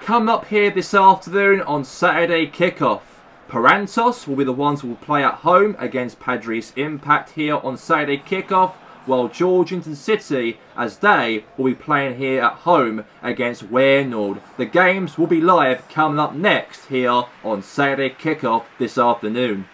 Coming up here this afternoon on Saturday kickoff, Puerantos will be the ones who will play at home against Padres Impact here on Saturday kickoff, while Georgehigton City, as they will be playing here at home against Weynoord. The games will be live coming up next here on Saturday kickoff this afternoon.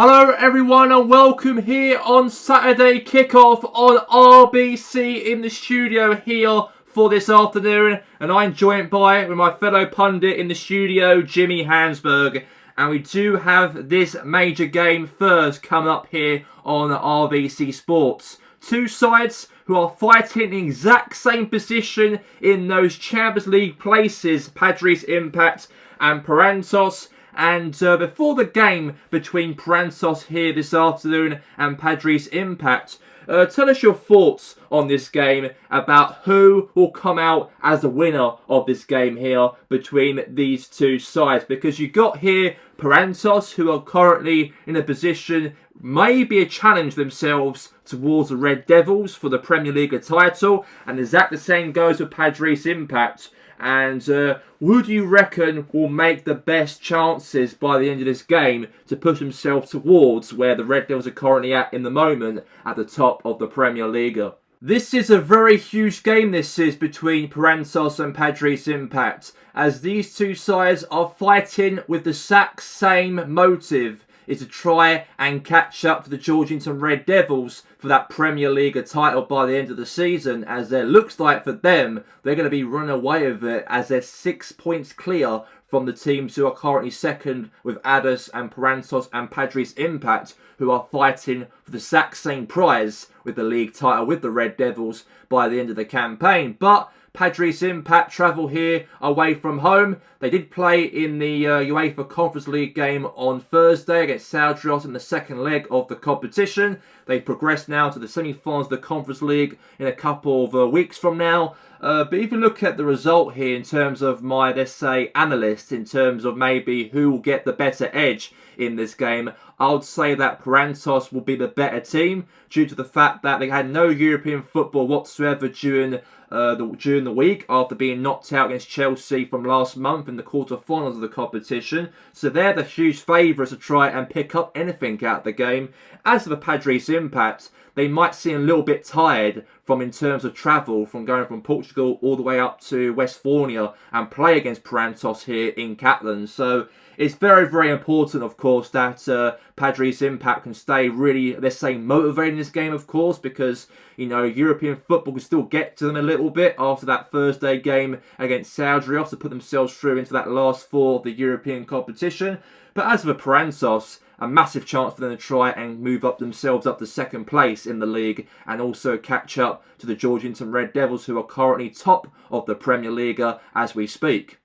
Hello everyone and welcome here on Saturday kickoff on RBC in the studio here for this afternoon, and I'm joined by with my fellow pundit in the studio, Jimmy Hansberg, and we do have this major game first coming up here on RBC Sports. Two sides who are fighting the exact same position in those Champions League places, Padres Impact and Puerantos. And before the game between Puerantos here this afternoon and Padres Impact, tell us your thoughts on this game about who will come out as the winner of this game here between these two sides. Because you got here Puerantos, who are currently in a position maybe a challenge themselves towards the Red Devils for the Premier League title, and exactly the same goes with Padres Impact. And who do you reckon will make the best chances by the end of this game to push themselves towards where the Red Devils are currently at in the moment, at the top of the Premier League? This is a very huge game, this is, between Puerantos and Padres Impact, as these two sides are fighting with the exact same motive, is to try and catch up to the Georgehigton Red Devils for that Premier League title by the end of the season, as it looks like for them they're going to be running away with it, as they're 6 points clear from the teams who are currently second, with Padres and Puerantos and Padres Impact, who are fighting for the exact same prize with the league title with the Red Devils by the end of the campaign. But Padres Impact travel here away from home. They did play in the UEFA Conference League game on Thursday against Georgehigton in the second leg of the competition. They progressed now to the semi-finals of the Conference League in a couple of weeks from now. But if you look at the result here in terms of my, let's say, analyst, in terms of maybe who will get the better edge in this game, I would say that Puerantos will be the better team due to the fact that they had no European football whatsoever during the week after being knocked out against Chelsea from last month in the quarter-finals of the competition. So they're the huge favourites to try and pick up anything out of the game. As for the Padres Impact, they might seem a little bit tired from in terms of travel, from going from Portugal all the way up to Westphalia and play against Puerantos here in Catalan. So it's very, very important, of course, that Padres Impact can stay really, let's say, motivated in this game, of course, because, you know, European football can still get to them a little bit after that Thursday game against Georgehigton to put themselves through into that last four of the European competition. But as for Puerantos, a massive chance for them to try and move up themselves up to second place in the league and also catch up to the Georgehigton Red Devils, who are currently top of the Premier League as we speak.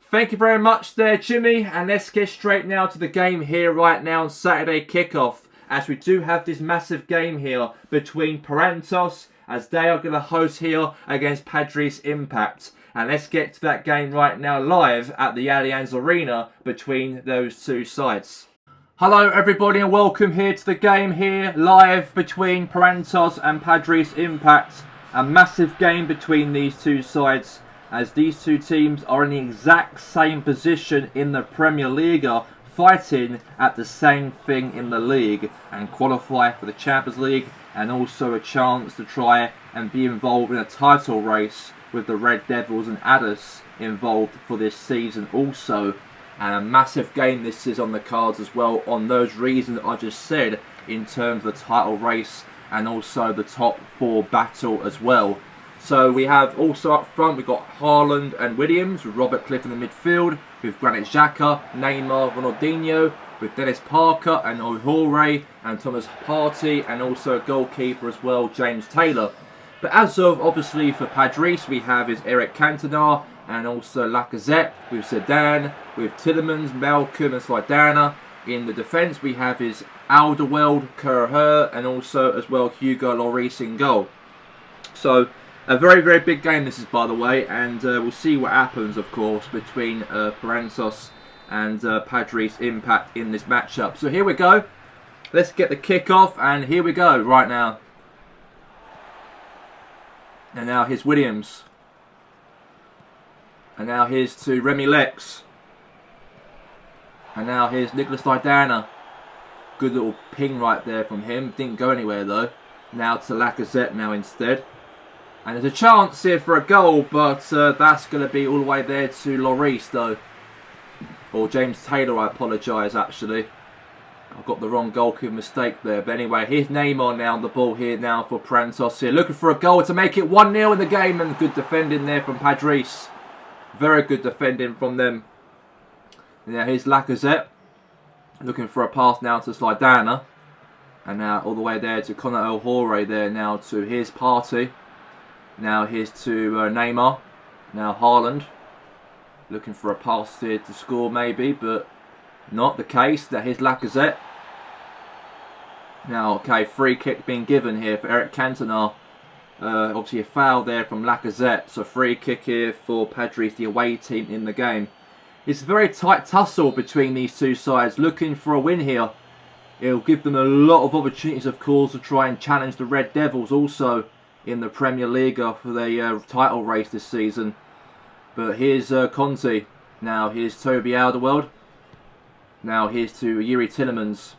Thank you very much there, Jimmy, and let's get straight now to the game here right now on Saturday kickoff, as we do have this massive game here between Puerantos, as they are going to host here against Padres Impact. And let's get to that game right now live at the Allianz Arena between those two sides. Hello everybody and welcome here to the game here live between Puerantos and Padres Impact. A massive game between these two sides, as these two teams are in the exact same position in the Premier League, fighting at the same thing in the league and qualify for the Champions League, and also a chance to try and be involved in a title race with the Red Devils and Padres involved for this season also. And a massive game this is on the cards as well, on those reasons I just said, in terms of the title race and also the top four battle as well. So we have also up front, we've got Haaland and Williams, with Robert Cliff in the midfield, with Granit Xhaka, Neymar, Ronaldinho, with Dennis Parker and O'Hore and Thomas Partey, and also a goalkeeper as well, James Taylor. But as of, obviously, for Padres, we have is Eric Cantona and also Lacazette, with Zidane, with Tielemans, Malcolm and Slidana. In the defence, we have is Alderweireld, Kerr, and also as well Hugo Lloris in goal. So a very, very big game this is, by the way, and we'll see what happens, of course, between Puerantos and Padres Impact in this matchup. So here we go. Let's get the kick-off, and here we go right now. And now here's Williams. And now here's to Remy Lex. And now here's Nicolas Didana. Good little ping right there from him. Didn't go anywhere though. Now to Lacazette now instead. And there's a chance here for a goal, but that's going to be all the way there to Lloris though. Or James Taylor, I apologise actually. I've got the wrong goalkeeper mistake there. But anyway, here's Neymar now on the ball here now for Puerantos here. Looking for a goal to make it 1-0 in the game, and good defending there from Padres. Very good defending from them. Now here's Lacazette. Looking for a pass now to Slidana. And now all the way there to Conor O'Hore there now to his Partey. Now here's to Neymar. Now Haaland. Looking for a pass here to score maybe, but not the case. Now here's Lacazette. Now, okay, free kick being given here for Eric Cantona. Obviously a foul there from Lacazette. So free kick here for Padres, the away team in the game. It's a very tight tussle between these two sides, looking for a win here. It'll give them a lot of opportunities, of course, to try and challenge the Red Devils also in the Premier League for the title race this season. But here's Conte. Now here's Toby Alderweireld. Now here's to Yuri Tielemans.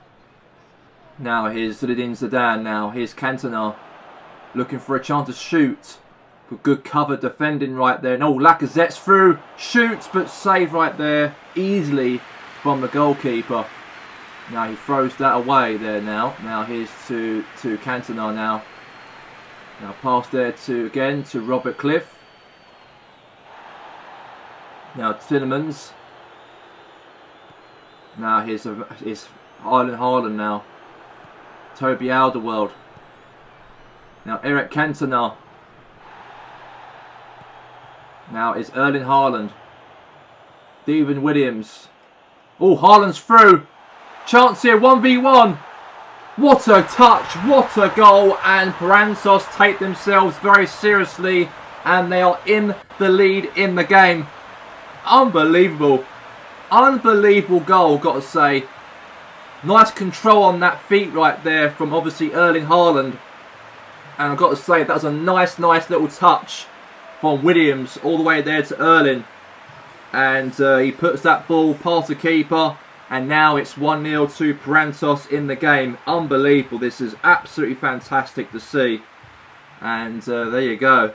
Now here's Zinedine Zidane. Now here's Cantona. Looking for a chance to shoot. But good cover defending right there. No, Lacazette's through. Shoots, but save right there. Easily from the goalkeeper. Now he throws that away there now. Now here's to Cantona now. Now pass there again to Robert Cliff. Now Tielemans. Now here's Haaland now. Toby Alderweireld. Now Eric Cantona. Now it's Erling Haaland. Steven Williams. Oh, Haaland's through. Chance here, 1v1. What a touch, what a goal. And Puerantos take themselves very seriously. And they are in the lead in the game. Unbelievable. Unbelievable goal, got to say. Nice control on that feet right there from obviously Erling Haaland. And I've got to say, that was a nice little touch from Williams all the way there to Erling. And he puts that ball past the keeper. And now it's 1-0 to Puerantos in the game. Unbelievable. This is absolutely fantastic to see. And there you go.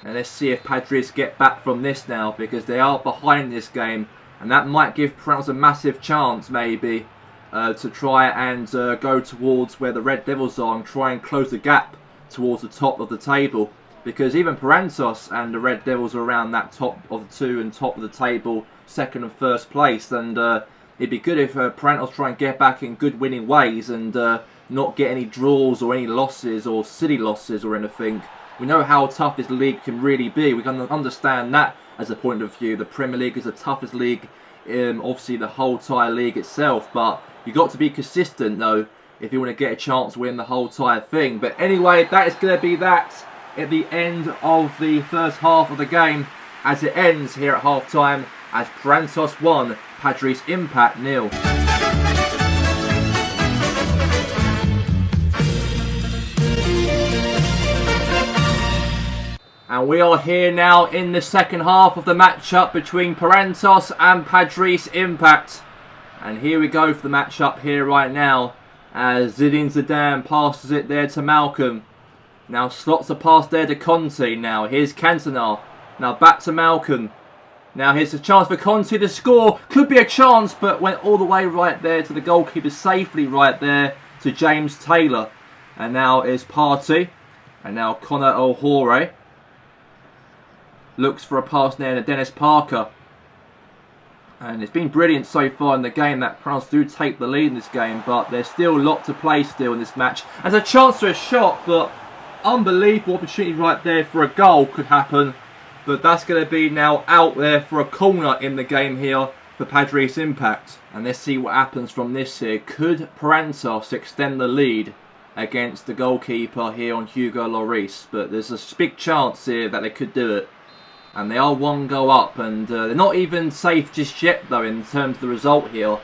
And let's see if Padres get back from this now, because they are behind this game. And that might give Puerantos a massive chance, maybe, to try and go towards where the Red Devils are and try and close the gap towards the top of the table. Because even Puerantos and the Red Devils are around that top of the two and top of the table, second and first place. And it'd be good if Puerantos try and get back in good winning ways and not get any draws or any losses or silly losses or anything. We know how tough this league can really be. We can understand that as a point of view. The Premier League is the toughest league, obviously the whole entire league itself. But you've got to be consistent though if you want to get a chance to win the whole entire thing. But anyway, that is going to be that at the end of the first half of the game, as it ends here at half time as Puerantos 1, Padres Impact 0. And we are here now in the second half of the matchup between Puerantos and Padres Impact. And here we go for the matchup here right now, as Zinedine Zidane passes it there to Malcolm. Now slots a pass there to Conte. Now here's Cantona. Now back to Malcolm. Now here's a chance for Conte to score. Could be a chance, but went all the way right there to the goalkeeper safely right there to James Taylor. And now is Partey. And now Conor O'Hore. Looks for a pass there to Dennis Parker. And it's been brilliant so far in the game that Puerantos do take the lead in this game, but there's still a lot to play still in this match. There's a chance for a shot, but unbelievable opportunity right there for a goal could happen. But that's going to be now out there for a corner in the game here for Padres Impact. And let's see what happens from this here. Could Puerantos extend the lead against the goalkeeper here on Hugo Lloris? But there's a big chance here that they could do it. And they are one goal up, and they're not even safe just yet though in terms of the result here.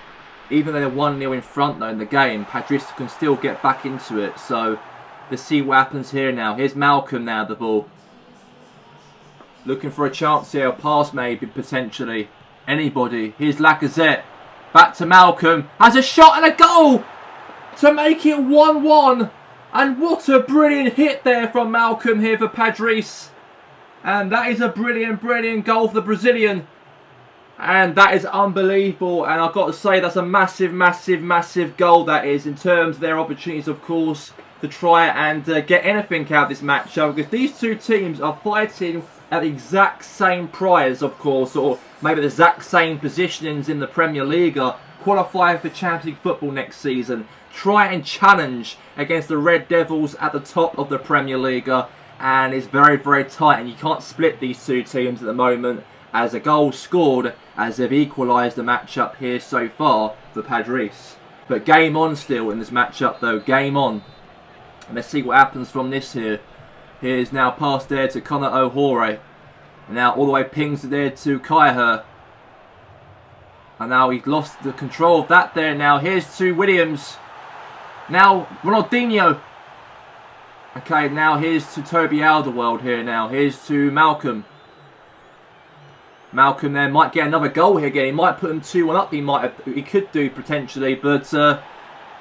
Even though they're 1-0 in front though in the game, Padres can still get back into it. So let's see what happens here now. Here's Malcolm now, the ball. Looking for a chance here, a pass maybe, potentially. Anybody. Here's Lacazette. Back to Malcolm. Has a shot and a goal to make it 1-1. And what a brilliant hit there from Malcolm here for Padres. And that is a brilliant, brilliant goal for the Brazilian. And that is unbelievable. And I've got to say, that's a massive, massive, massive goal that is, in terms of their opportunities, of course, to try and get anything out of this matchup. Because these two teams are fighting at the exact same prize, of course, or maybe the exact same positionings in the Premier League, qualifying for Champions League football next season. Try and challenge against the Red Devils at the top of the Premier League. And it's very, very tight, and you can't split these two teams at the moment, as a goal scored as they've equalised the matchup here so far for Padres. But game on still in this matchup though, game on. And let's see what happens from this here. Here's now passed there to Conor O'Hore. And now all the way pings it there to Kaiher. And now he's lost the control of that there now. Here's to Williams. Now Ronaldinho. Okay, now here's to Toby Alderweireld here now. Here's to Malcolm. Malcolm there might get another goal here again. He might put them 2-1 up. He could do potentially, but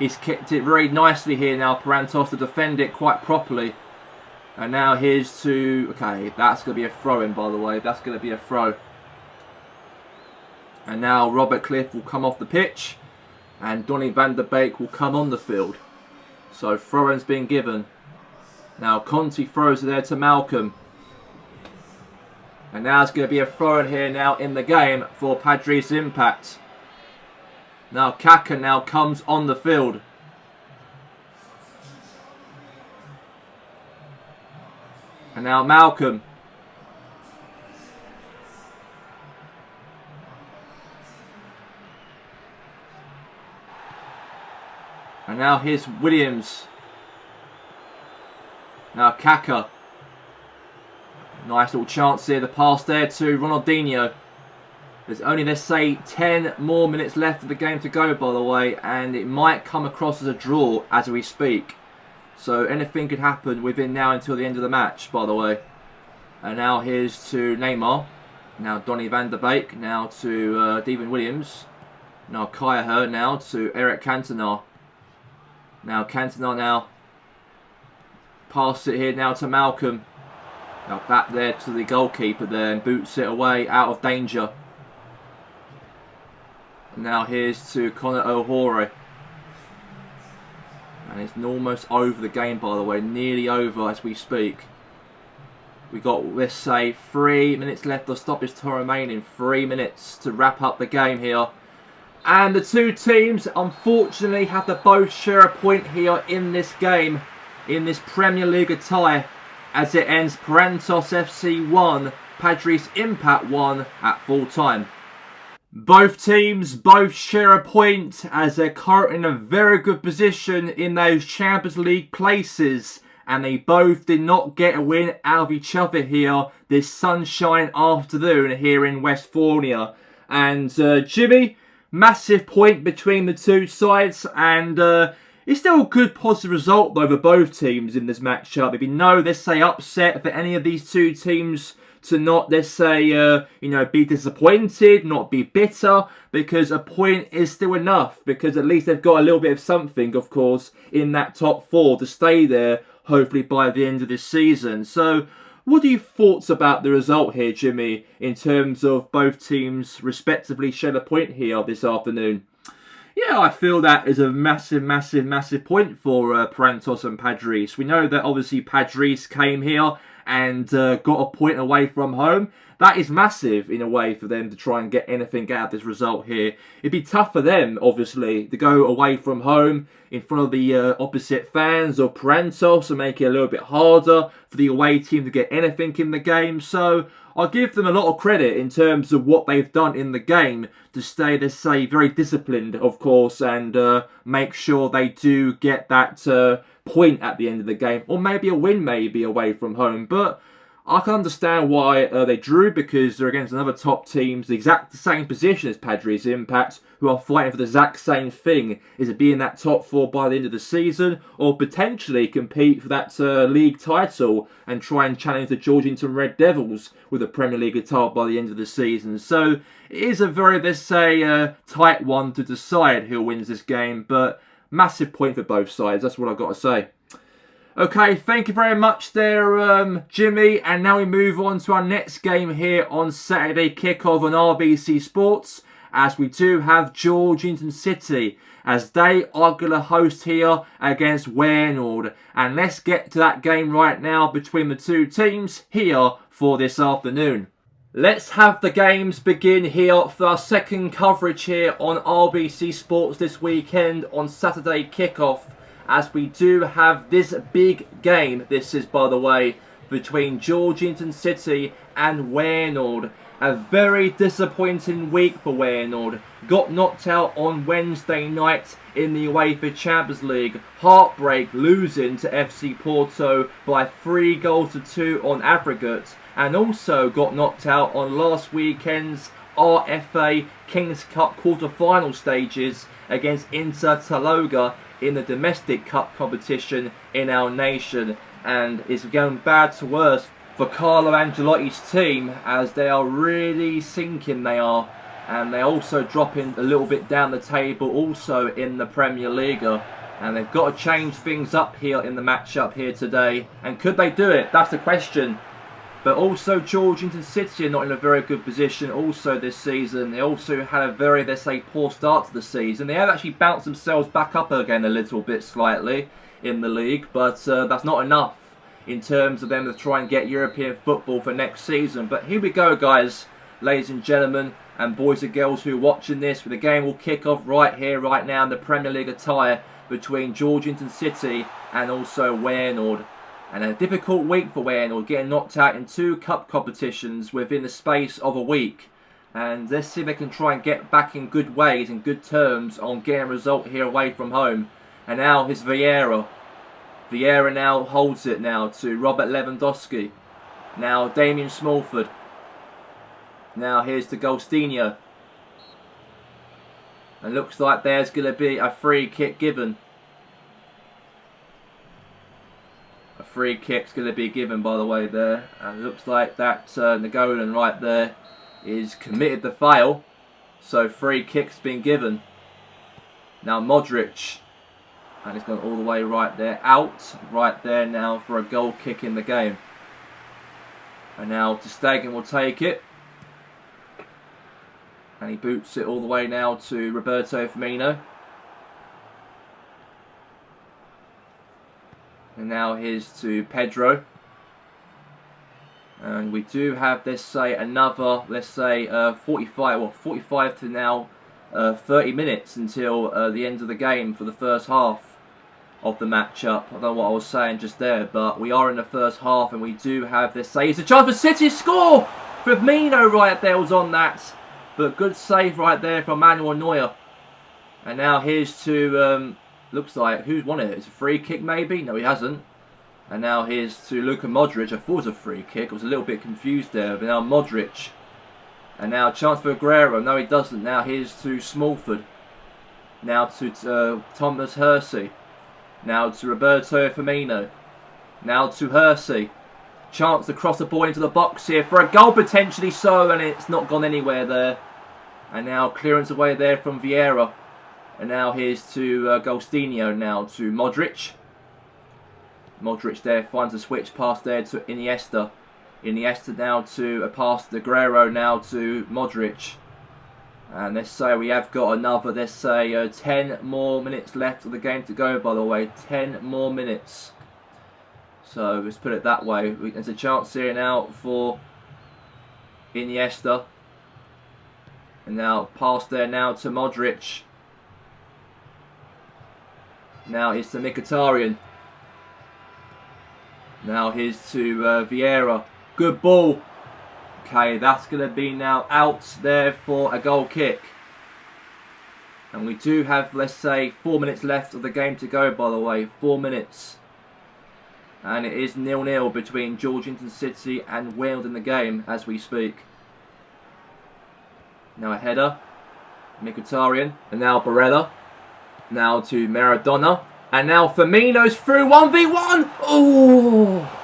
he's kicked it very nicely here now. Puerantos to defend it quite properly. And now here's to... Okay, that's going to be a throw-in, by the way. That's going to be a throw. And now Robert Cliff will come off the pitch. And Donny van der Beek will come on the field. So throw-in's been given. Now Conti throws it there to Malcolm. And now it's going to be a throw-in here now in the game for Padres Impact. Now Kaka now comes on the field. And now Malcolm. And now here's Williams. Now Kaka. Nice little chance here. The pass there to Ronaldinho. There's only, let's say, 10 more minutes left of the game to go, by the way. And it might come across as a draw as we speak. So anything could happen within now until the end of the match, by the way. And now here's to Neymar. Now Donny van der Beek. Now to Devin Williams. Now Kaiher now to Eric Cantona. Now Cantona now. Pass it here now to Malcolm. Now back there to the goalkeeper there and boots it away out of danger. And now here's to Conor O'Hore. And it's almost over the game, by the way. Nearly over as we speak. We got, let's say, 3 minutes left of stoppage time remaining. 3 minutes to wrap up the game here. And the two teams, unfortunately, have to both share a point here in this game. In this Premier League tie. As it ends Puerantos FC 1, Padres Impact 1 at full time. Both teams both share a point as they're currently in a very good position in those Champions League places. And they both did not get a win out of each other here this sunshine afternoon here in Westphalia. And Jimmy, massive point between the two sides. And it's still a good positive result though for both teams in this matchup. If you know, let's say, upset for any of these two teams to not, let's say, you know, be disappointed, not be bitter, because a point is still enough. Because at least they've got a little bit of something, of course, in that top four to stay there, hopefully by the end of this season. So, what are your thoughts about the result here, Jimmy, in terms of both teams respectively share a point here this afternoon? Yeah, I feel that is a massive, massive, massive point for Puerantos and Padres. We know that obviously Padres came here and got a point away from home. that is massive in a way for them to try and get anything out of this result here. It'd be tough for them, obviously, to go away from home in front of the opposite fans of Puerantos and make it a little bit harder for the away team to get anything in the game. So I'll give them a lot of credit in terms of what they've done in the game to stay, let's say, very disciplined, of course, and make sure they do get that point at the end of the game, or maybe a win maybe away from home. But I can understand why they drew, because they're against another top teams, the exact same position as Padres Impact, who are fighting for the exact same thing, is to be in that top 4 by the end of the season, or potentially compete for that league title and try and challenge the Georgehigton Red Devils with a Premier League title by the end of the season. So it is a very, let's say, tight one to decide who wins this game, but massive point for both sides, that's what I've got to say. Okay, thank you very much there, Jimmy. And now we move on to our next game here on Saturday kickoff on RBC Sports, as we do have Georgehigton City, as they are going to host here against Weynoord. And let's get to that game right now between the two teams here for this afternoon. Let's have the games begin here for our second coverage here on RBC Sports this weekend on Saturday kickoff, as we do have this big game. This is, by the way, between Georgehigton City and Weynoord. A very disappointing week for Weynoord. Got knocked out on Wednesday night in the UEFA Champions League. Heartbreak, losing to FC Porto by 3-2 on aggregate. And also got knocked out on last weekend's RFA Kings Cup quarter-final stages against Inter Taloga in the domestic cup competition in our nation. And it's going bad to worse for Carlo Ancelotti's team, as they are really sinking, they are. And they're also dropping a little bit down the table also in the Premier League. And they've got to change things up here in the matchup here today. And could they do it? That's the question. But also Georgehigton City are not in a very good position also this season. They also had a very, let's say, poor start to the season. They have actually bounced themselves back up again a little bit slightly in the league. But that's not enough in terms of them to try and get European football for next season. But here we go, guys, ladies and gentlemen, and boys and girls who are watching this. The game will kick off right here, right now, in the Premier League tie between Georgehigton City and also Weynoord. And a difficult week for Weynoord, getting knocked out in 2 cup competitions within the space of a week. And let's see if they can try and get back in good ways and good terms on getting a result here away from home. And now here's Vieira. Vieira now holds it now to Robert Lewandowski. Now Damien Smallford. Now here's to Golstinho. And looks like there's going to be a free kick given. A free kick's going to be given, by the way, there. And it looks like that Nagolan right there is committed the foul. So free kick's been given. Now Modric. And it's gone all the way right there. Out right there now for a goal kick in the game. And now ter Stegen will take it. And he boots it all the way now to Roberto Firmino. And now here's to Pedro. And we do have, let's say, another, let's say, 45 to now 30 minutes until the end of the game for the first half of the matchup. I don't know what I was saying just there, but we are in the first half and we do have, let's say, it's a chance for City to score! Firmino right there was on that. But good save right there from Manuel Neuer. And now here's to... looks like, who's won it? It's a free kick maybe? No, he hasn't. And now here's to Luka Modric. I thought it was a free kick. I was a little bit confused there. But now Modric. And now a chance for Aguero. No, he doesn't. Now here's to Smallford. Now to Thomas Hersey. Now to Roberto Firmino. Now to Hersey. Chance to cross the ball into the box here for a goal potentially so. And it's not gone anywhere there. And now clearance away there from Vieira. And now here's to Golstinho now to Modric. Modric there finds a switch pass there to Iniesta. Iniesta now to a pass to Aguero now to Modric. And let's say we have got another, let's say, 10 more minutes left of the game to go, by the way. 10 more minutes. So let's put it that way. There's a chance here now for Iniesta. And now pass there now to Modric. Now it's to Mkhitaryan. Now here's to Vieira. Good ball. Okay, that's going to be now out there for a goal kick. And we do have, let's say, 4 minutes left of the game to go, by the way. 4 minutes. And it is 0-0 between Georgehigton City and Weynoord in the game as we speak. Now a header. Mkhitaryan. And now Barella. Now to Maradona. And now Firmino's through 1v1. Oh!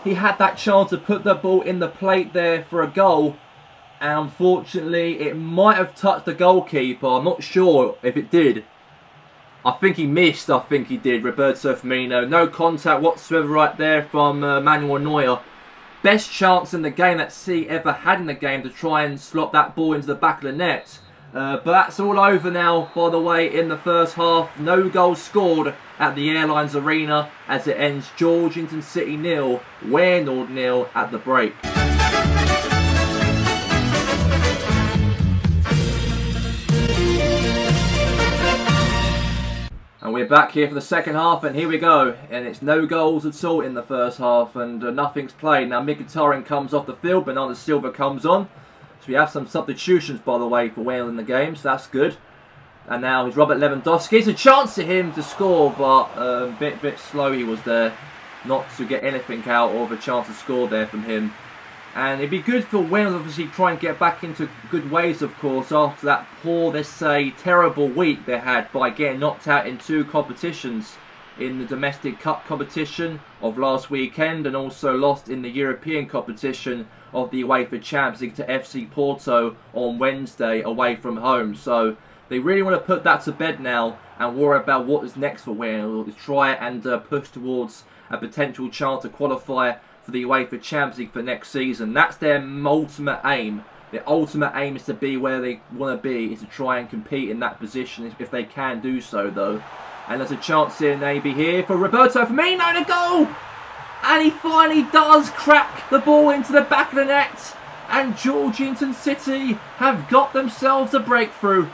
He had that chance to put the ball in the plate there for a goal. And unfortunately, it might have touched the goalkeeper. I'm not sure if it did. I think he missed. I think he did. Roberto Firmino. No contact whatsoever right there from Manuel Neuer. Best chance in the game that City ever had in the game to try and slot that ball into the back of the net. But that's all over now, by the way, in the first half. No goals scored at the Airlines Arena as it ends Georgehigton City 0, Weynoord 0 at the break. And we're back here for the second half, and here we go. And it's no goals at all in the first half, and nothing's played. Now Mkhitaryan comes off the field, Bernardo Silva comes on. So we have some substitutions, by the way, for Wales in the game, so that's good. And now it's Robert Lewandowski. It's a chance to him to score, but a bit slow he was there. Not to get anything out of a chance to score there from him. And it'd be good for Wales, obviously, try and get back into good ways, of course, after that poor, let's say, terrible week they had by getting knocked out in 2 competitions. In the domestic cup competition of last weekend, and also lost in the European competition of the UEFA Champions League to FC Porto on Wednesday away from home. So they really want to put that to bed now and worry about what is next for Wales. Try and push towards a potential chance to qualify for the UEFA Champions League for next season. That's their ultimate aim. Their ultimate aim is to be where they want to be, is to try and compete in that position if they can do so, though. And there's a chance here, maybe here, for Roberto Firmino, and a goal! And he finally does crack the ball into the back of the net. And Georgehigton City have got themselves a breakthrough.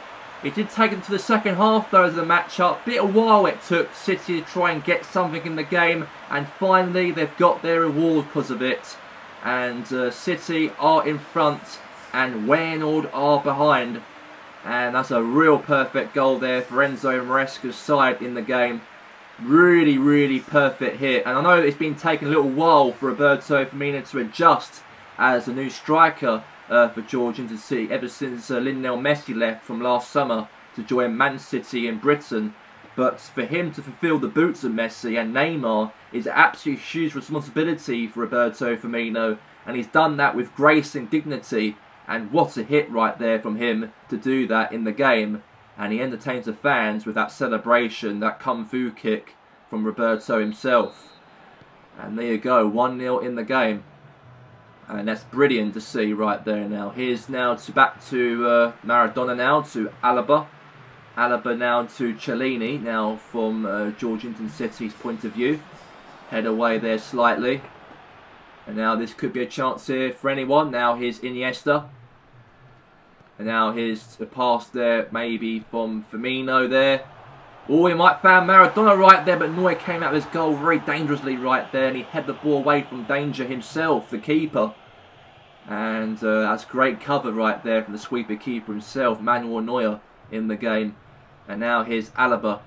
It did take them to the second half, though, as the match-up. Bit of while it took City to try and get something in the game. And finally, they've got their reward because of it. And City are in front, and Weynoord are behind. And that's a real perfect goal there for Enzo Maresca's side in the game. Really, really perfect hit. And I know it's been taking a little while for Roberto Firmino to adjust as a new striker for Georgehigton City, ever since Lionel Messi left from last summer to join Man City in Britain. But for him to fulfill the boots of Messi and Neymar is an absolute huge responsibility for Roberto Firmino. And he's done that with grace and dignity. And what a hit right there from him to do that in the game. And he entertains the fans with that celebration, that kung fu kick from Roberto himself. And there you go, 1-0 in the game. And that's brilliant to see right there now. Here's now back to Maradona now, to Alaba. Alaba now to Cellini, now from Georgehigton City's point of view. Head away there slightly. And now this could be a chance here for anyone. Now here's Iniesta. And now here's a pass there, maybe from Firmino there. Oh, he might found Maradona right there, but Neuer came out of his goal very dangerously right there, and he had the ball away from danger himself, the keeper. And that's great cover right there from the sweeper keeper himself, Manuel Neuer, in the game. And now here's Alaba.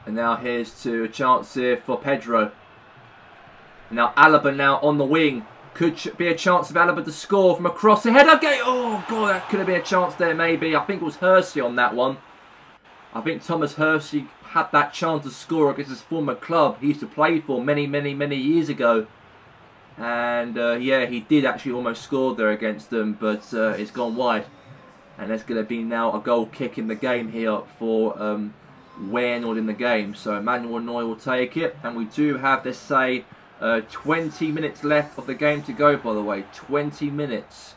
And now here's to a chance here for Pedro. And now Alaba now on the wing. Could be a chance of Alaba to score from across the header. Oh, God, that could have been a chance there, maybe. I think it was Hersey on that one. I think Thomas Hersey had that chance to score against his former club he used to play for many years ago. And, yeah, he did actually almost score there against them, but it's gone wide. And there's going to be now a goal kick in the game here for Weynoord in the game. So Manuel Neuer will take it. And we do have, let's say, 20 minutes left of the game to go, by the way. 20 minutes.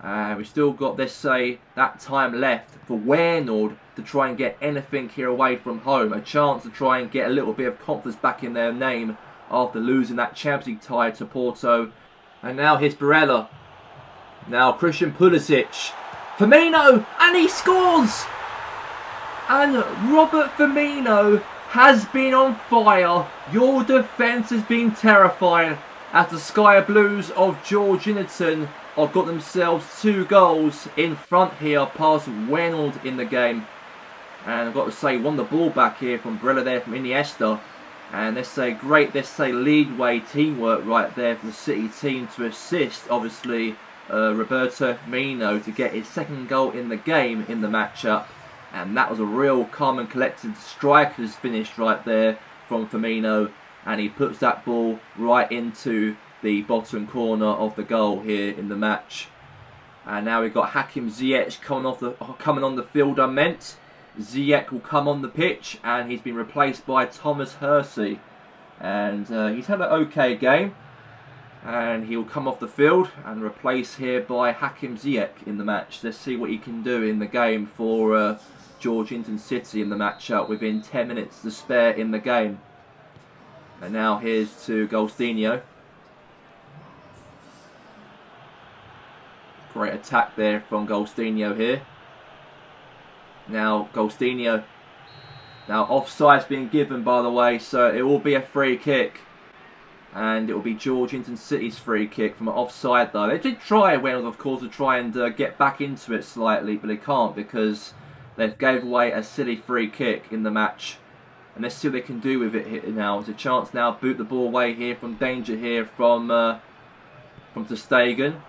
We've still got, let's say, that time left for Weynoord to try and get anything here away from home. A chance to try and get a little bit of confidence back in their name after losing that Champions League tie to Porto And now here's Barella. Now Christian Pulisic. Firmino, and he scores! And Robert Firmino has been on fire. Your defence has been terrifying as the Sky Blues of Georgehigton have got themselves 2 goals in front here past Weynoord in the game. And I've got to say, won the ball back here from Barella there from Iniesta. And let's say great, lead way teamwork right there from the City team to assist, obviously, Roberto Firmino to get his 2nd goal in the game in the matchup. And that was a real calm and collected striker's finish right there from Firmino. And he puts that ball right into the bottom corner of the goal here in the match. And now we've got Hakim Ziyech coming on the field, I meant. Ziyech will come on the pitch, and he's been replaced by Thomas Hersey. And he's had an okay game. And he'll come off the field and replaced here by Hakim Ziyech in the match. Let's see what he can do in the game for Georgehigton City in the matchup within 10 minutes to spare in the game. And now here's to Golstinho. Great attack there from Golstinho here. Now Golstinho. Now offside's been given, by the way, so it will be a free kick. And it will be Georgehigton City's free kick from an offside though. They did try, Weynoord, of course, to try and get back into it slightly, but they can't because they've gave away a silly free kick in the match. And let's see what they can do with it here now. There's a chance now, boot the ball away here from danger here from Ter Stegen.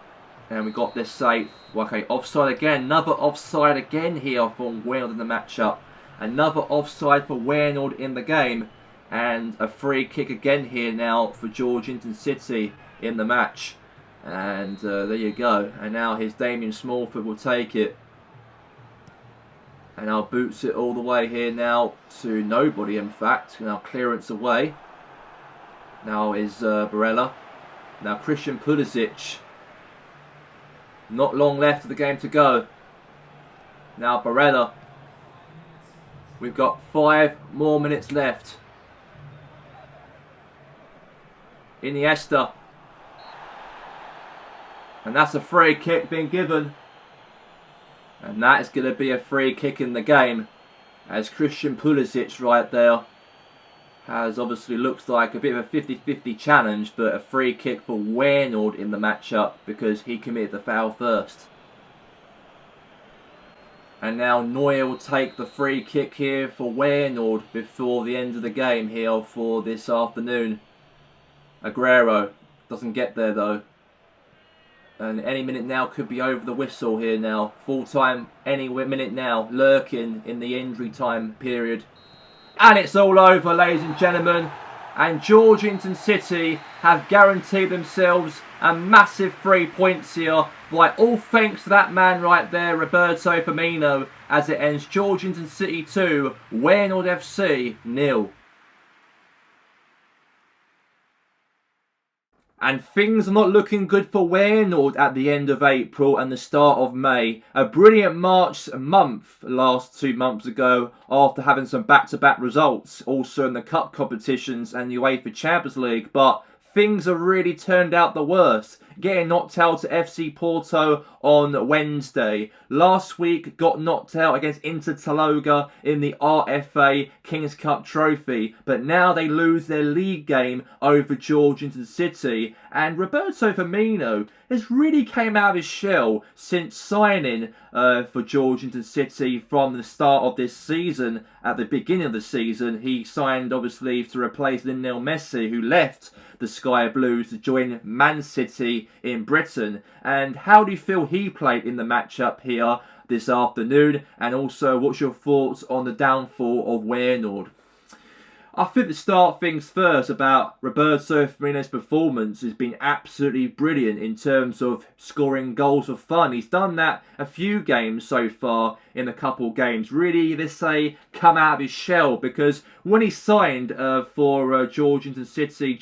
And we got this save. Okay, offside again. Another offside again here from Weynoord in the matchup. Another offside for Weynoord in the game. And a free kick again here now for Georgehigton City in the match. And there you go. And now here's Damien Smallford will take it. And now boots it all the way here now to nobody, in fact. Now clearance away. Now is Barella. Now Christian Pulisic. Not long left of the game to go. Now Barella. We've got 5 more minutes left. Iniesta. And that's a free kick being given. And that is going to be a free kick in the game. As Christian Pulisic right there has obviously looks like a bit of a 50-50 challenge, but a free kick for Weynoord in the matchup because he committed the foul first. And now Neuer will take the free kick here for Weynoord before the end of the game here for this afternoon. Aguero doesn't get there though. And any minute now could be over the whistle here now. Full time any minute now, lurking in the injury time period. And it's all over, ladies and gentlemen. And Georgehigton City have guaranteed themselves a massive 3 points here. By all thanks to that man right there, Roberto Firmino, as it ends Georgehigton City 2, Weynoord FC 0. And things are not looking good for Weynoord at the end of April and the start of May. A brilliant March month last 2 months ago after having some back-to-back results, also in the cup competitions and the UEFA Champions League. But things have really turned out the worst. Getting knocked out to FC Porto on Wednesday. Last week got knocked out against Inter Taloga in the RFA Kings Cup Trophy. But now they lose their league game over Georgehigton City. And Roberto Firmino has really came out of his shell since signing for Georgehigton City from the start of this season. At the beginning of the season, he signed obviously to replace Lionel Messi, who left the Sky Blues to join Man City in Britain. And how do you feel he played in the matchup here this afternoon? And also, what's your thoughts on the downfall of Weynoord? I think to start things first about Roberto Firmino's performance has been absolutely brilliant in terms of scoring goals for fun. He's done that a few games so far in a couple games. Really, let's say, come out of his shell, because when he signed for Georgehigton City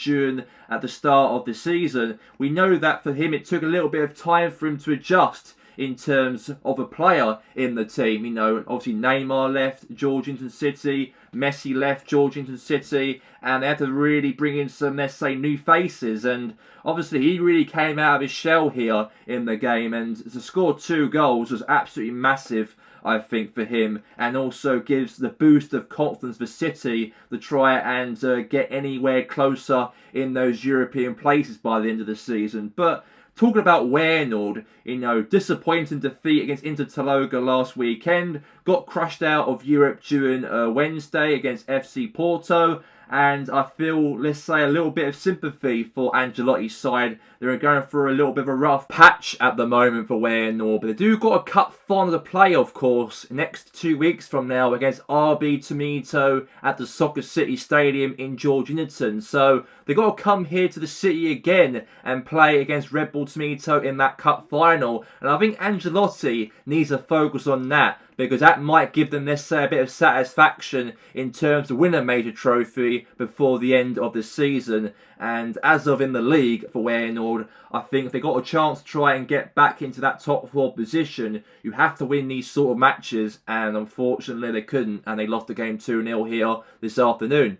at the start of the season, we know that for him it took a little bit of time for him to adjust in terms of a player in the team. You know, obviously Neymar left Georgehigton City, Messi left Georgehigton City, and they had to really bring in some, let's say, new faces. And obviously he really came out of his shell here in the game, and to score 2 goals was absolutely massive, I think, for him, and also gives the boost of confidence for City to try and get anywhere closer in those European places by the end of the season. But talking about Weynoord, you know, disappointing defeat against Inter Taloga last weekend, got crushed out of Europe during Wednesday against FC Porto. And I feel, let's say, a little bit of sympathy for Ancelotti's side. They're going through a little bit of a rough patch at the moment for Weynoord. But they do got a cup final to play, of course, next 2 weeks from now against RB Tomato at the Soccer City Stadium in Georgehigton. So they've got to come here to the city again and play against Red Bull Tomato in that cup final. And I think Ancelotti needs to focus on that, because that might give them, let's say, a bit of satisfaction in terms of winning a major trophy before the end of the season. And as of in the league for Weynoord, I think if they got a chance to try and get back into that top 4 position, you have to win these sort of matches. And unfortunately they couldn't, and they lost the game 2-0 here this afternoon.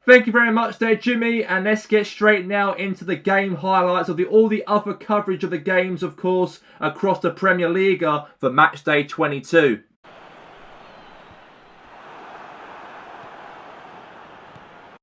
Thank you very much there, Jimmy, and let's get straight now into the game highlights of all the other coverage of the games, of course, across the Premier League for match day 22.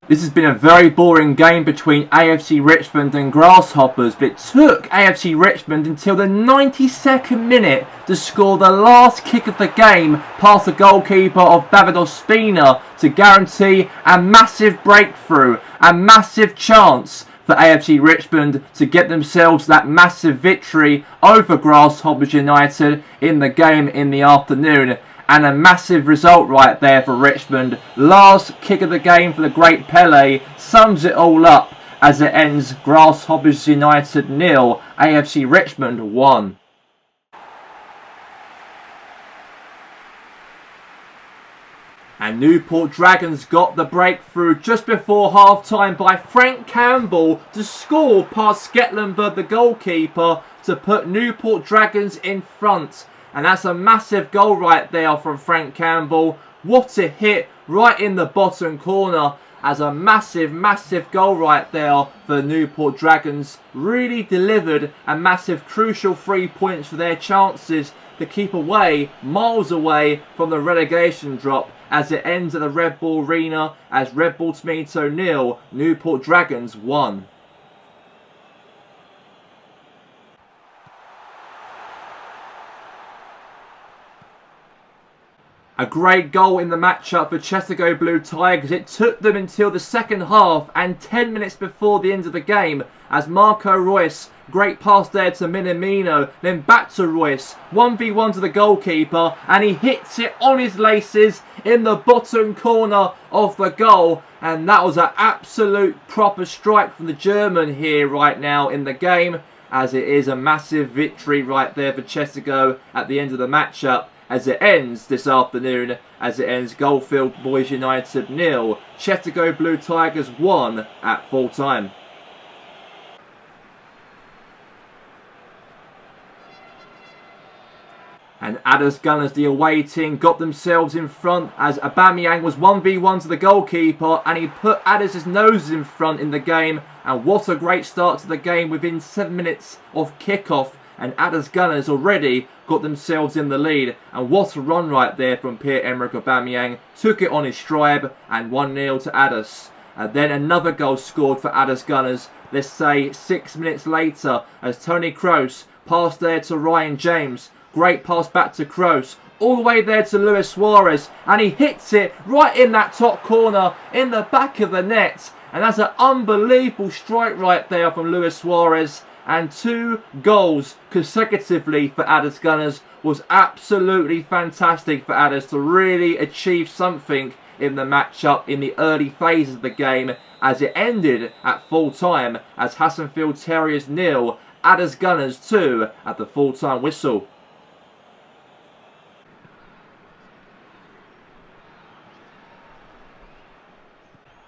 This has been a very boring game between AFC Richmond and Grasshoppers, but it took AFC Richmond until the 92nd minute to score the last kick of the game past the goalkeeper of David Ospina to guarantee a massive breakthrough, a massive chance for AFC Richmond to get themselves that massive victory over Grasshoppers United in the game in the afternoon. And a massive result right there for Richmond. Last kick of the game for the great Pele sums it all up as it ends Grasshoppers United 0, AFC Richmond 1. And Newport Dragons got the breakthrough just before half-time by Frank Campbell to score past Sketlenburg, the goalkeeper, to put Newport Dragons in front. And that's a massive goal right there from Frank Campbell. What a hit right in the bottom corner. As a massive, massive goal right there for the Newport Dragons. Really delivered a massive, crucial 3 points for their chances to keep away, miles away from the relegation drop, as it ends at the Red Bull Arena as Red Bull Tomato 0, Newport Dragons 1. A great goal in the matchup for Chestergo Blue Tigers. It took them until the second half and 10 minutes before the end of the game as Marco Royce, great pass there to Minamino, then back to Royce, 1v1 to the goalkeeper, and he hits it on his laces in the bottom corner of the goal. And that was an absolute proper strike from the German here right now in the game, as it is a massive victory right there for Chestergo at the end of the matchup. As it ends this afternoon, as it ends Goldfield Boys United 0, Chestergo Blue Tigers 1 at full time. And Adders Gunners, the away team, got themselves in front as Aubameyang was 1v1 to the goalkeeper and he put Adders' nose in front in the game. And what a great start to the game within 7 minutes of kickoff. And Adders Gunners already got themselves in the lead. And what a run right there from Pierre-Emerick Aubameyang. Took it on his stride and 1-0 to Adders. And then another goal scored for Adders Gunners, let's say 6 minutes later, as Tony Kroos passed there to Ryan James. Great pass back to Kroos. All the way there to Luis Suarez. And he hits it right in that top corner in the back of the net. And that's an unbelievable strike right there from Luis Suarez. And 2 goals consecutively for Adders Gunners was absolutely fantastic for Adders to really achieve something in the matchup in the early phases of the game, as it ended at full time as Hassenfield Terriers 0, Adders Gunners 2 at the full time whistle.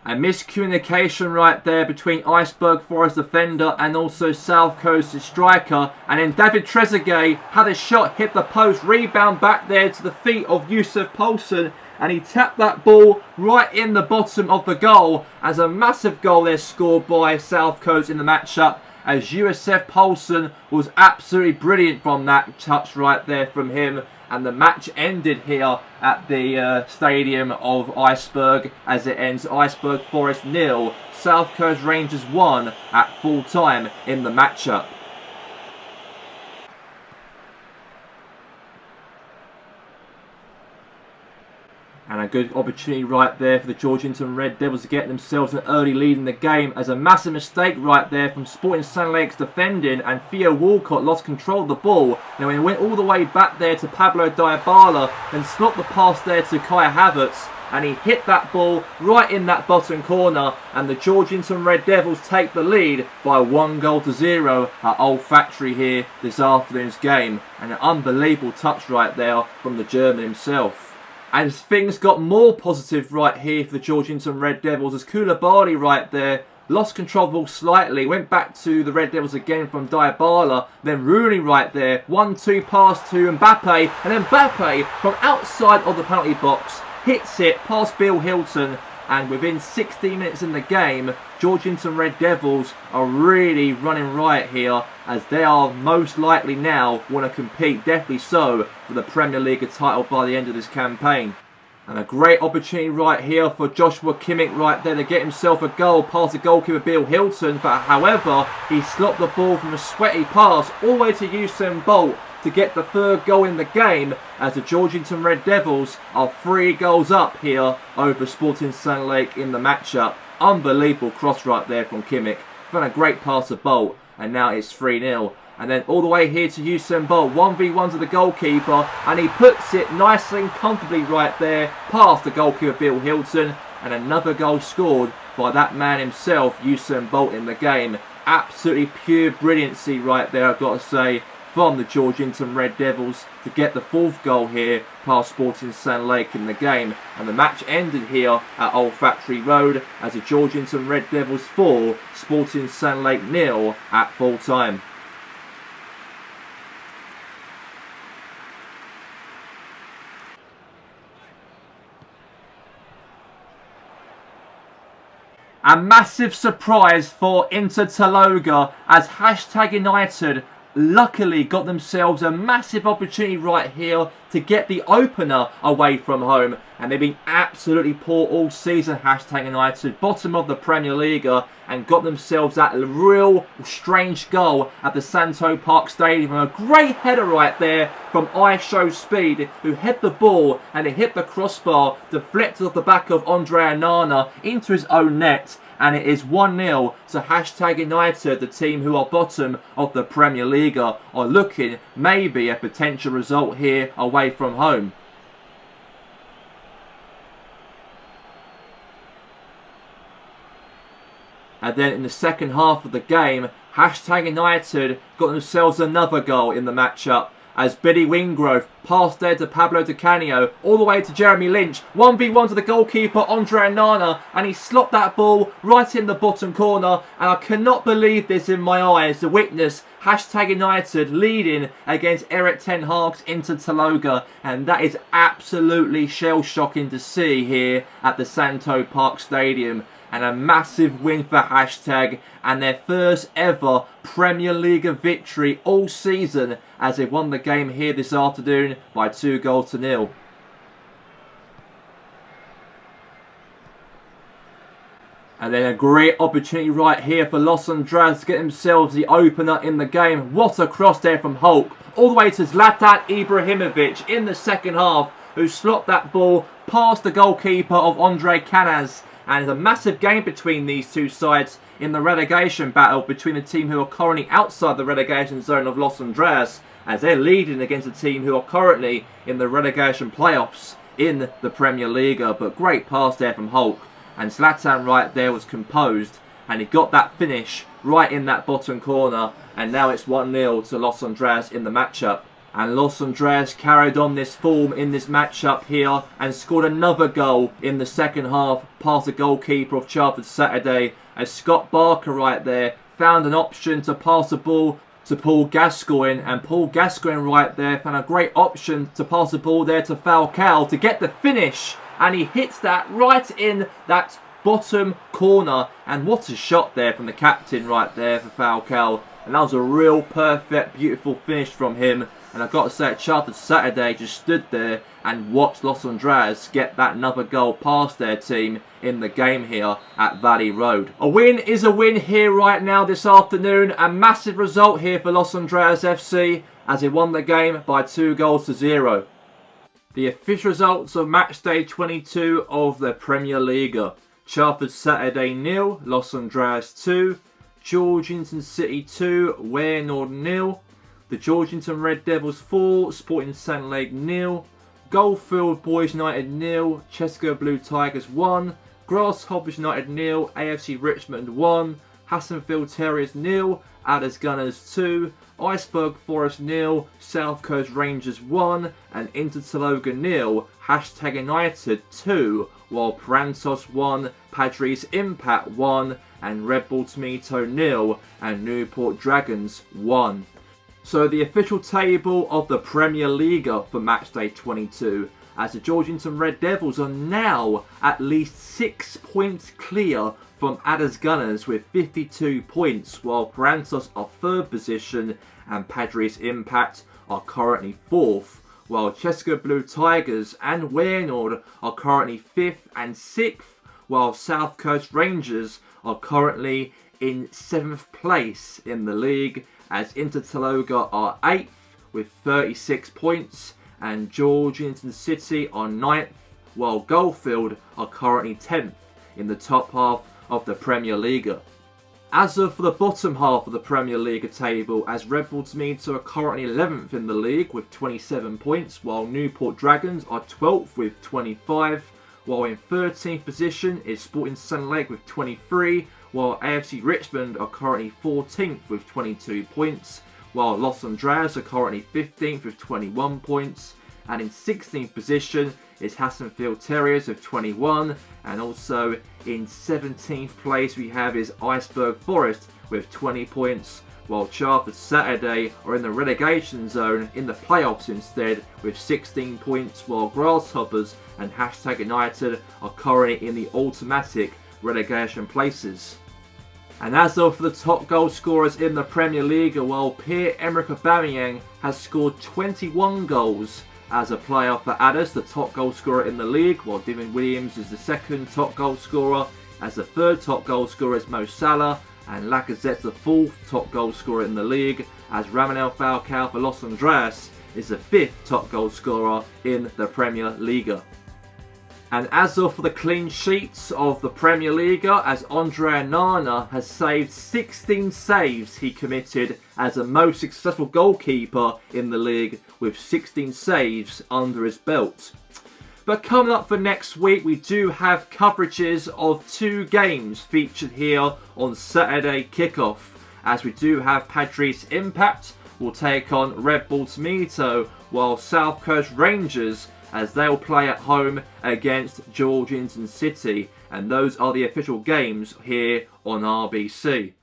A miscommunication right there between Iceberg Forest defender and also South Coast striker. And then David Trezeguet had a shot, hit the post, rebound back there to the feet of Yusuf Poulsen. And he tapped that ball right in the bottom of the goal as a massive goal there scored by South Coast in the matchup. As Yusuf Poulsen was absolutely brilliant from that touch right there from him. And the match ended here at the stadium of Iceberg as it ends Iceberg Forest 0, South Coast Rangers 1 at full time in the matchup. And a good opportunity right there for the Georgehigton Red Devils to get themselves an early lead in the game as a massive mistake right there from Sporting Sand Lake's defending, and Theo Walcott lost control of the ball. Now he went all the way back there to Pablo Diabala and slopped the pass there to Kai Havertz, and he hit that ball right in that bottom corner, and the Georgehigton Red Devils take the lead by 1-0 at Old Factory here this afternoon's game. And an unbelievable touch right there from the German himself. As things got more positive right here for the Georgehigton Red Devils, as Koulibaly right there lost control of the ball slightly, went back to the Red Devils again from Diabala, then Rooney right there, 1-2 pass to Mbappe, and then Mbappe from outside of the penalty box hits it past Bill Hilton, and within 16 minutes in the game, Georgehigton Red Devils are really running riot here, as they are most likely now want to compete, definitely so, for the Premier League title by the end of this campaign. And a great opportunity right here for Joshua Kimmich right there to get himself a goal past the goalkeeper Bill Hilton, but however, he slopped the ball from a sweaty pass all the way to Usain Bolt to get the third goal in the game, as the Georgehigton Red Devils are 3 goals up here over Sporting Sand Lake in the matchup. Unbelievable cross right there from Kimmich. Found a great pass to Bolt, and now it's 3-0. And then all the way here to Usain Bolt, 1v1 to the goalkeeper, and he puts it nicely and comfortably right there past the goalkeeper Bill Hilton, and another goal scored by that man himself, Usain Bolt, in the game. Absolutely pure brilliancy right there, I've got to say, from the Georgehigton Red Devils to get the 4th goal here past Sporting Sand Lake in the game. And the match ended here at Old Factory Road as the Georgehigton Red Devils 4, Sporting Sand Lake 0 at full time. A massive surprise for Inter Taloga as #United luckily got themselves a massive opportunity right here to get the opener away from home, and they've been absolutely poor all season, #United, bottom of the Premier League, and got themselves that real strange goal at the Santo Park Stadium. A great header right there from Show Speed, who hit the ball and it hit the crossbar, deflected off the back of Andre Onana into his own net. And it is 1-0, so #United, the team who are bottom of the Premier League, are looking maybe a potential result here away from home. And then in the second half of the game, #United got themselves another goal in the matchup, as Billy Wingrove passed there to Pablo Di Canio, all the way to Jeremy Lynch, 1v1 to the goalkeeper Andre Onana, and he slopped that ball right in the bottom corner, and I cannot believe this in my eyes to witness #United leading against Eric Ten Hag's Inter Taloga, and that is absolutely shell-shocking to see here at the Santo Park Stadium. And a massive win for #, and their first ever Premier League victory all season, as they won the game here this afternoon by 2-0. And then a great opportunity right here for Los Andrade to get themselves the opener in the game. What a cross there from Hulk, all the way to Zlatan Ibrahimovic in the second half, who slopped that ball past the goalkeeper of Andre Canaz. And it's a massive game between these two sides in the relegation battle between the team who are currently outside the relegation zone of Los Andrade, as they're leading against a team who are currently in the relegation playoffs in the Premier League. But great pass there from Hulk, and Zlatan right there was composed, and he got that finish right in that bottom corner, and now it's 1-0 to Los Andrade in the matchup. And Los Andres carried on this form in this matchup here and scored another goal in the second half past the goalkeeper of Charlton Saturday, as Scott Barker right there found an option to pass the ball to Paul Gascoigne, and Paul Gascoigne right there found a great option to pass the ball there to Falcao to get the finish, and he hits that right in that bottom corner. And what a shot there from the captain right there for Falcao, and that was a real perfect, beautiful finish from him. And I've got to say, Charlton Saturday just stood there and watched Los Andres get that another goal past their team in the game here at Valley Road. A win is a win here right now this afternoon. A massive result here for Los Andres FC as they won the game by 2-0. The official results of match day 22 of the Premier League. Charlton Saturday 0, Los Andres 2, Georgehigton City 2, Weynoord 0. The Georgehigton Red Devils 4, Sporting St Lake 0, Goldfield Boys United 0, Cheska Blue Tigers 1, Grasshoppers United 0, AFC Richmond 1, Hassenfield Terriers 0, Adders Gunners 2, Iceberg Forest 0, South Coast Rangers 1, and Intertaloga 0, Hashtag United 2, while Puerantos 1, Padres Impact 1, and Red Bull Tomato 0, and Newport Dragons 1. So the official table of the Premier League for matchday 22, as the Georgehigton Red Devils are now at least 6 points clear from Adders Gunners with 52 points, while Puerantos are 3rd position and Padres Impact are currently 4th, while Cheska Blue Tigers and Weynoord are currently 5th and 6th, while South Coast Rangers are currently in 7th place in the league, as Intertaloga are 8th with 36 points and Georgehigton City are 9th, while Goldfield are currently 10th in the top half of the Premier League. As of for the bottom half of the Premier League table, as Red Bull Tomato are currently 11th in the league with 27 points, while Newport Dragons are 12th with 25, while in 13th position is Sporting St Lake with 23, while AFC Richmond are currently 14th with 22 points, while Los Andres are currently 15th with 21 points, and in 16th position is Hassenfield Terriers with 21, and also in 17th place we have is Iceberg Forest with 20 points, while Charlton Saturday are in the relegation zone in the playoffs instead with 16 points, while Grasshoppers and Hashtag United are currently in the automatic relegation places. And as of the top goal scorers in the Premier League, well, Pierre-Emerick Aubameyang has scored 21 goals as a player for Adders, the top goal scorer in the league, while Dylan Williams is the 2nd top goal scorer, as the 3rd top goal scorer is Mo Salah, and Lacazette's the 4th top goal scorer in the league, as Ramon Falcao for Los Andres is the 5th top goal scorer in the Premier League. And as of for the clean sheets of the Premier League, as Andre Nana has saved 16 saves he committed as the most successful goalkeeper in the league with 16 saves under his belt. But coming up for next week, we do have coverages of 2 games featured here on Saturday Kickoff, as we do have Padres Impact will take on Red Bull Tomato, while South Coast Rangers as they'll play at home against Georgehigton City, and those are the official games here on RBC.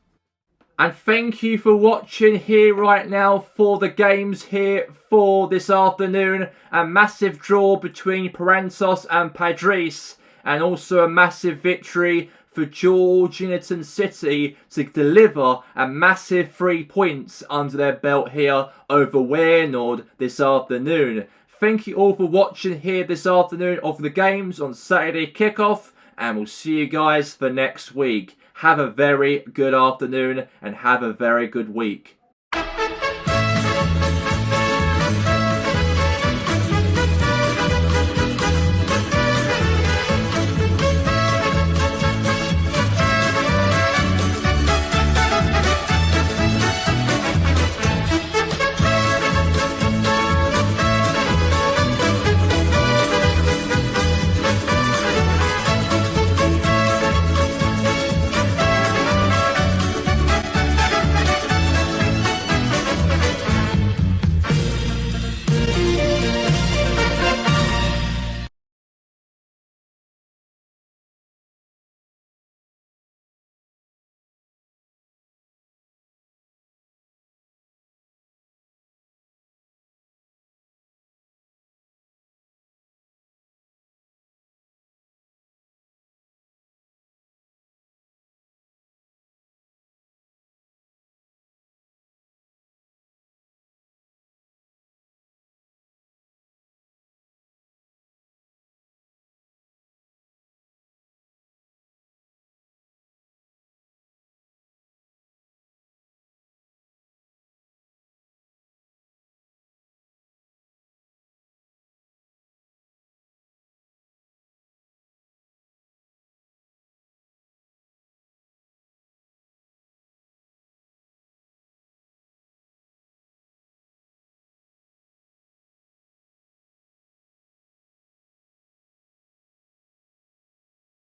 And thank you for watching here right now for the games here for this afternoon. A massive draw between Puerantos and Padres, and also a massive victory for Georgehigton City to deliver a massive 3 points under their belt here over Weynoord this afternoon. Thank you all for watching here this afternoon of the games on Saturday Kickoff, and we'll see you guys for next week. Have a very good afternoon and have a very good week.